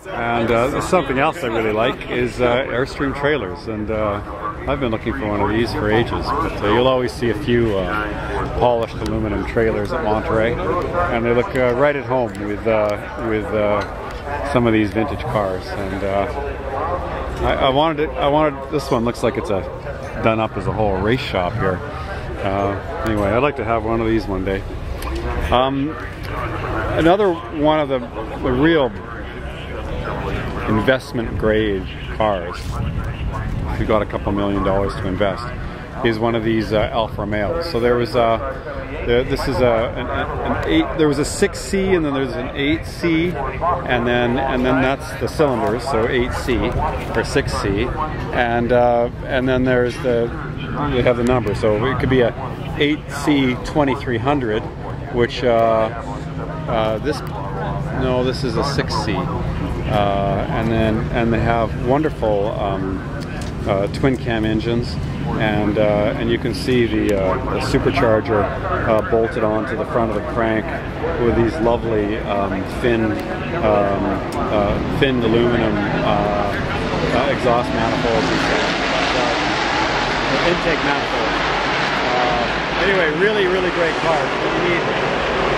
And something else I really like is Airstream trailers, and I've been looking for one of these for ages, but you'll always see a few polished aluminum trailers at Monterey, and they look right at home with some of these vintage cars. And I wanted this one. Looks like it's done up as a whole race shop here. Anyway, I'd like to have one of these one day. Another one of the real investment grade cars, if you got a couple $1 million to invest, is one of these Alfa Romeos. So there was this is there was a 6C, and then there's an 8C, and then that's the cylinders, so 8C or 6C, and then there's they have the number, so it could be a 8C 2300, which this is a 6C, and they have wonderful twin cam engines, and you can see the supercharger bolted onto the front of the crank with these lovely finned aluminum exhaust manifolds, intake manifolds. Anyway, really great car. You need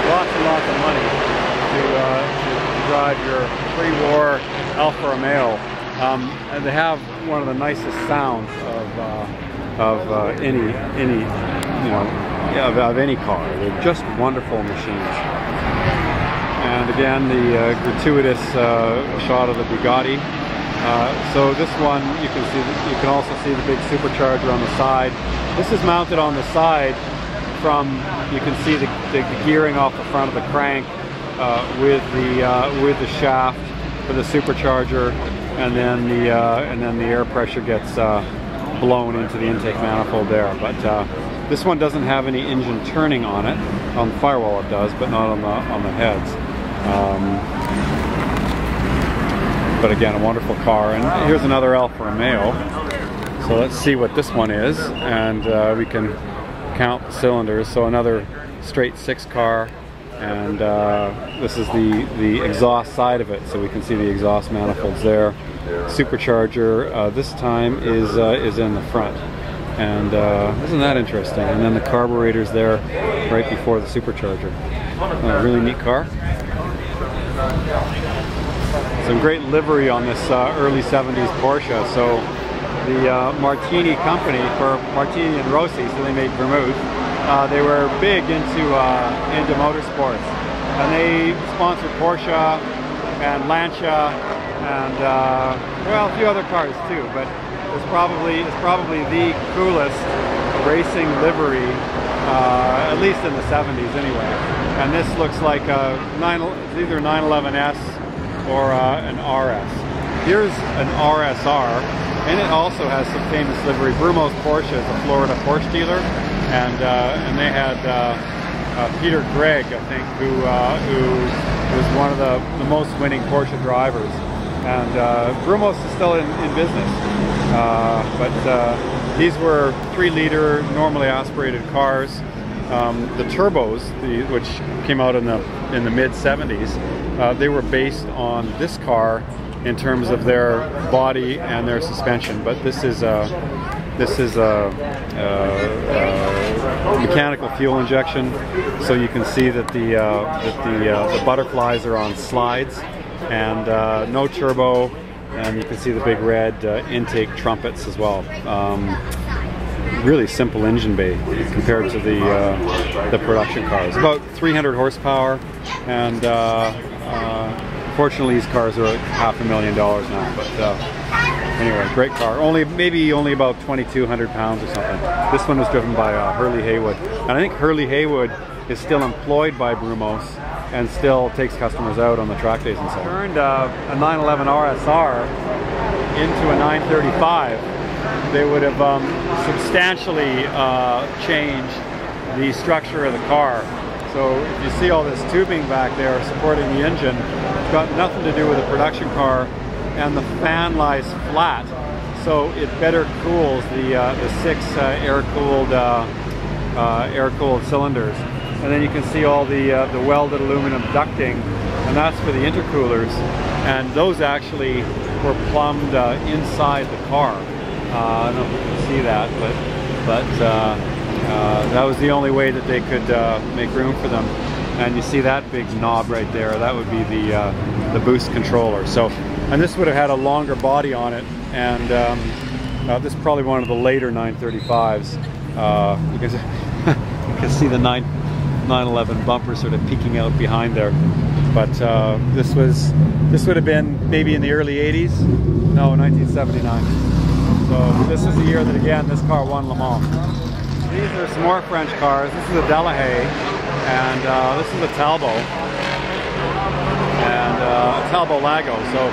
lots and lots of money to drive your pre-war Alfa Romeo. And they have one of the nicest sounds of any car. They're just wonderful machines. And again, the gratuitous shot of the Bugatti. So this one, you can also see the big supercharger on the side. This is mounted on the side you can see the gearing off the front of the crank with the shaft for the supercharger, and then the air pressure gets blown into the intake manifold there. But this one doesn't have any engine turning on it. On the firewall it does, but not on the heads. But again, a wonderful car. And here's another Alfa Romeo. So let's see what this one is, and we can count the cylinders. So another straight 6 car, and this is the exhaust side of it, so we can see the exhaust manifolds there. Supercharger this time is in the front, and isn't that interesting? And then the carburetor's there right before the supercharger. A really neat car. Some great livery on this early 70s Porsche. So the Martini company, for Martini and Rossi, so they made vermouth. They were big into motorsports, and they sponsored Porsche and Lancia and well, a few other cars too. But it's probably the coolest racing livery, at least in the 70s anyway. And this looks like it's either 911S or an RS. Here's an RSR, and it also has some famous livery. Brumo's Porsche is a Florida Porsche dealer, and they had Peter Gregg, I think, who was one of the most winning Porsche drivers. And Brumos is still in business, but these were 3-liter, normally aspirated cars. The turbos, which came out in the mid 70s, they were based on this car in terms of their body and their suspension. But this is a mechanical fuel injection, so you can see that the butterflies are on slides, and no turbo, and you can see the big red intake trumpets as well. Really simple engine bay compared to the production cars. About 300 horsepower, and fortunately these cars are like $500,000 now. But anyway, great car. Maybe only about 2,200 pounds or something. This one was driven by Hurley Haywood, and I think Hurley Haywood is still employed by Brumos and still takes customers out on the track days and so on. Turned a 911 RSR into a 935. They would have substantially changed the structure of the car. So if you see all this tubing back there supporting the engine, it's got nothing to do with a production car, and the fan lies flat, so it better cools the 6 air-cooled cylinders. And then you can see all the welded aluminum ducting, and that's for the intercoolers. and those actually were plumbed inside the car. I don't know if you can see that, but that was the only way that they could make room for them. And you see that big knob right there, that would be the boost controller. So, and this would have had a longer body on it, and this is probably one of the later 935s, because you can see the 911 bumper sort of peeking out behind there. But this would have been maybe in the early 80s, no, 1979. So this is the year that, again, this car won Le Mans. These are some more French cars. This is a Delahaye, and this is a Talbot, and a Talbot Lago. So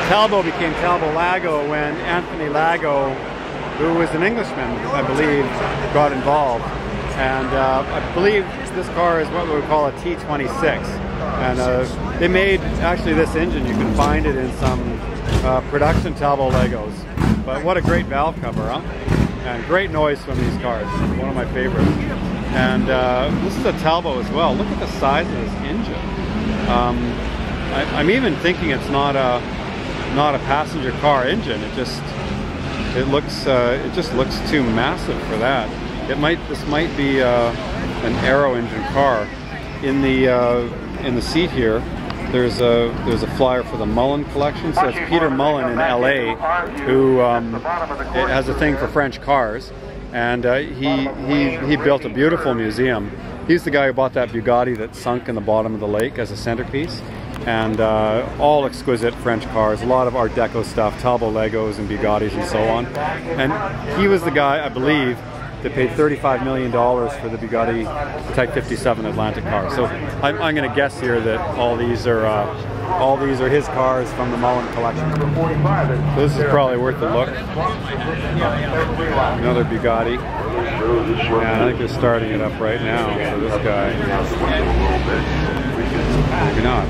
Talbot became Talbot Lago when Anthony Lago, who was an Englishman, I believe, got involved. And I believe this car is what we would call a T26. And they made, actually, this engine, you can find it in some production Talbot Legos. But what a great valve cover, huh? And great noise from these cars. One of my favorites. And this is a Talbot as well. Look at the size of this engine. I'm even thinking it's not a passenger car engine. It just looks too massive for that. This might be an Aero engine car. In the seat here, there's a flyer for the Mullen collection. So it's Peter Mullen in LA, who has a thing for French cars, and he built a beautiful museum. He's the guy who bought that Bugatti that sunk in the bottom of the lake as a centerpiece, and all exquisite French cars, a lot of Art Deco stuff, Talbot Legos and Bugattis and so on. And he was the guy, I believe, that paid $35 million for the Bugatti Type 57 Atlantic car. So I'm going to guess here that all these are his cars from the Mullen collection. So this is probably worth a look. Another Bugatti. And I think they're starting it up right now for this guy. Maybe not.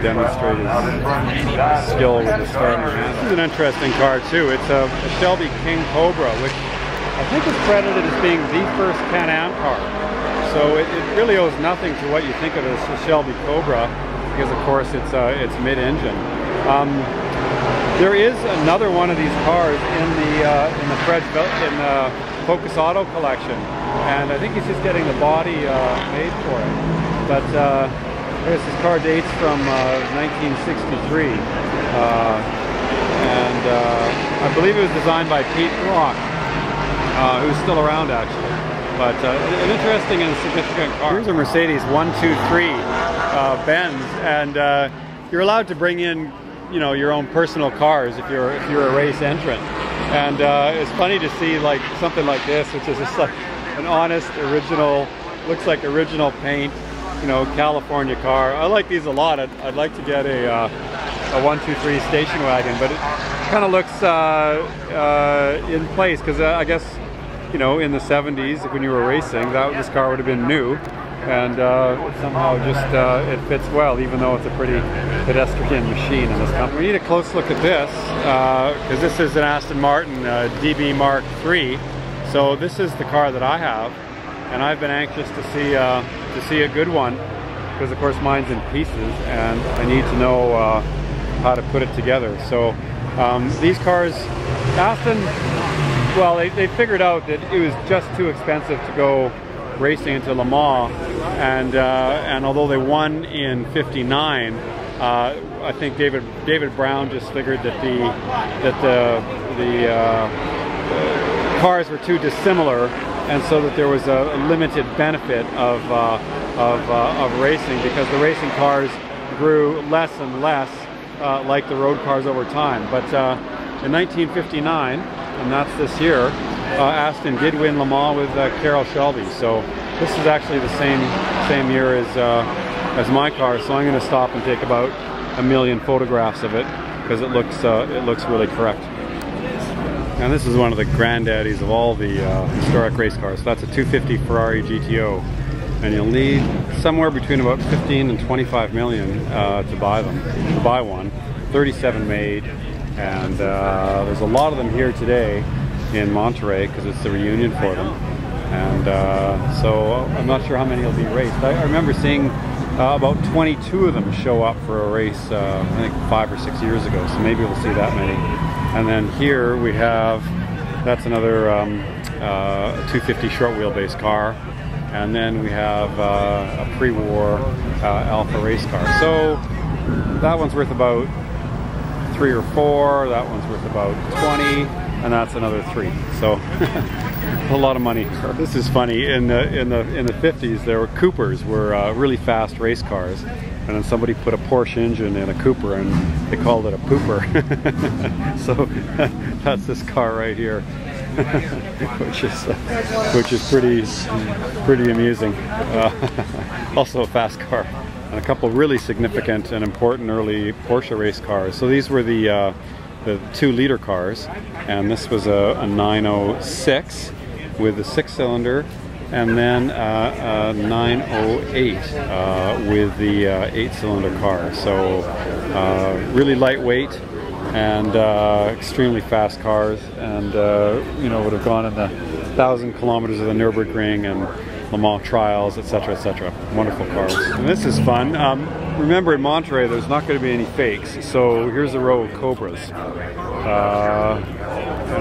Demonstrate his skill with the starting. This is an interesting car too. It's a Shelby King Cobra, which I think is credited as being the first Can-Am car. So it really owes nothing to what you think of as a Shelby Cobra, because of course it's mid-engine. There is another one of these cars in the Focus Auto collection, and I think he's just getting the body made for it. But this car dates from 1963, and I believe it was designed by Pete Rock, who's still around actually. But an interesting and significant car. Here's a Mercedes 123 Benz, and you're allowed to bring in, your own personal cars if you're a race entrant. And it's funny to see like something like this, which is just like an honest, original, looks like original paint, California car. I like these a lot. I'd like to get a 123 station wagon, but it kind of looks in place, because I guess in the 70s when you were racing, this car would have been new, and somehow just it fits well, even though it's a pretty pedestrian machine in this company. We need a close look at this, because this is an Aston Martin DB Mark III. So this is the car that I have, and I've been anxious to see a good one, because of course mine's in pieces and I need to know how to put it together. So these cars, Aston, well, they figured out that it was just too expensive to go racing into Le Mans, and although they won in '59, I think David Brown just figured that the cars were too dissimilar, and so that there was a limited benefit of racing, because the racing cars grew less and less like the road cars over time. But in 1959, and that's this year, Aston did win Le Mans with Carroll Shelby. So this is actually the same year as my car. So I'm going to stop and take about 1 million photographs of it, because it looks really correct. And this is one of the granddaddies of all the historic race cars. So that's a 250 Ferrari GTO, and you'll need somewhere between about 15 and 25 million to buy one. 37 made, and there's a lot of them here today in Monterey, because it's the reunion for them. And so I'm not sure how many will be raced. I remember seeing about 22 of them show up for a race, I think 5 or 6 years ago, so maybe we'll see that many. And then here we have, that's another 250 short wheelbase car. And then we have a pre-war Alpha race car. So that one's worth about 3 or 4, that one's worth about 20, and that's another 3. So a lot of money. This is funny. In the 50s, there were Coopers, were really fast race cars, and then somebody put a Porsche engine in a Cooper, and they called it a pooper. So that's this car right here, which is pretty amusing. Also a fast car, and a couple really significant and important early Porsche race cars. So these were the 2-liter cars, and this was a 906 with a 6-cylinder, and then a 908 with the 8-cylinder car. So really lightweight and extremely fast cars, and you know, would have gone in the 1,000 kilometers of the Nürburgring and Le Mans trials, etc., etc. Wonderful cars. And this is fun. Remember, in Monterey, there's not going to be any fakes. So here's a row of Cobras, and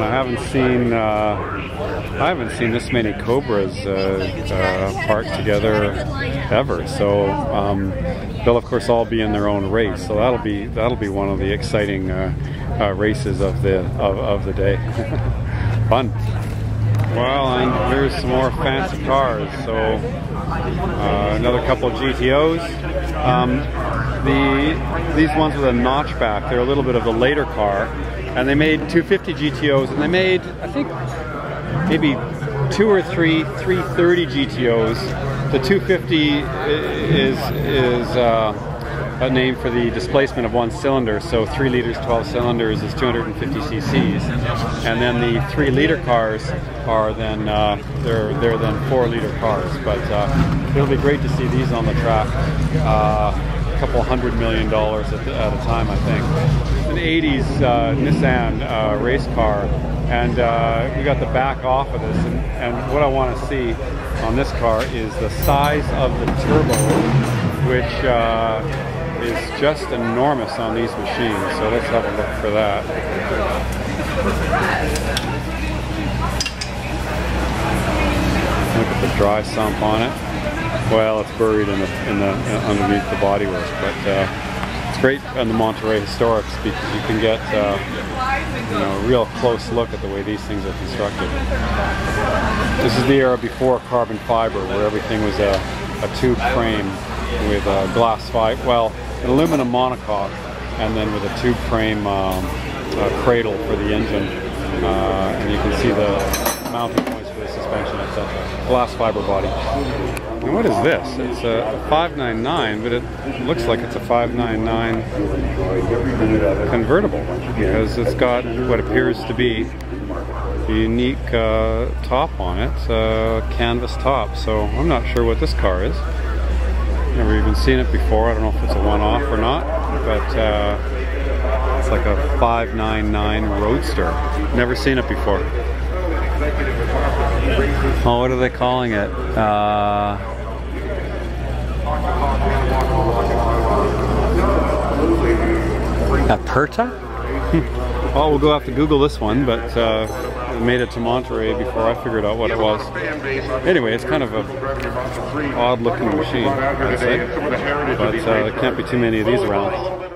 I haven't seen this many Cobras parked together ever. So they'll of course all be in their own race. So that'll be one of the exciting races of the day. Fun. Well, and here's some more fancy cars. So another couple of GTOs. These ones with a notchback, they're a little bit of the later car, and they made 250 GTOs, and they made, I think, maybe 2 or 3 330 GTOs. The 250 is a name for the displacement of one cylinder, so 3 liters, 12 cylinders is 250 cc's, and then the 3-liter cars are then they're then 4-liter cars. But it'll be great to see these on the track. A couple $100 million at a time, I think. It's an 80s Nissan race car, and we got the back off of this, and what I want to see on this car is the size of the turbo, which is just enormous on these machines. So let's have a look for that. Look at the dry sump on it. Well, it's buried underneath the bodywork, but it's great on the Monterey Historics because you can get you know, a real close look at the way these things are constructed. This is the era before carbon fiber, where everything was a tube frame with glass fiber, well, an aluminum monocoque, and then with a tube frame cradle for the engine, and you can see the mounting points for the suspension, etc. Glass fiber body. And what is this? It's a 599, but it looks like it's a 599 convertible, because it's got what appears to be a unique top on it, canvas top. So I'm not sure what this car is. Never even seen it before. I don't know if it's a one-off or not, but it's like a 599 Roadster. Never seen it before. Oh, what are they calling it? Aperta? Well, we'll go have to Google this one, but it made it to Monterey before I figured out what it was. Anyway, it's kind of a odd looking machine, I'd say. But there can't be too many of these around.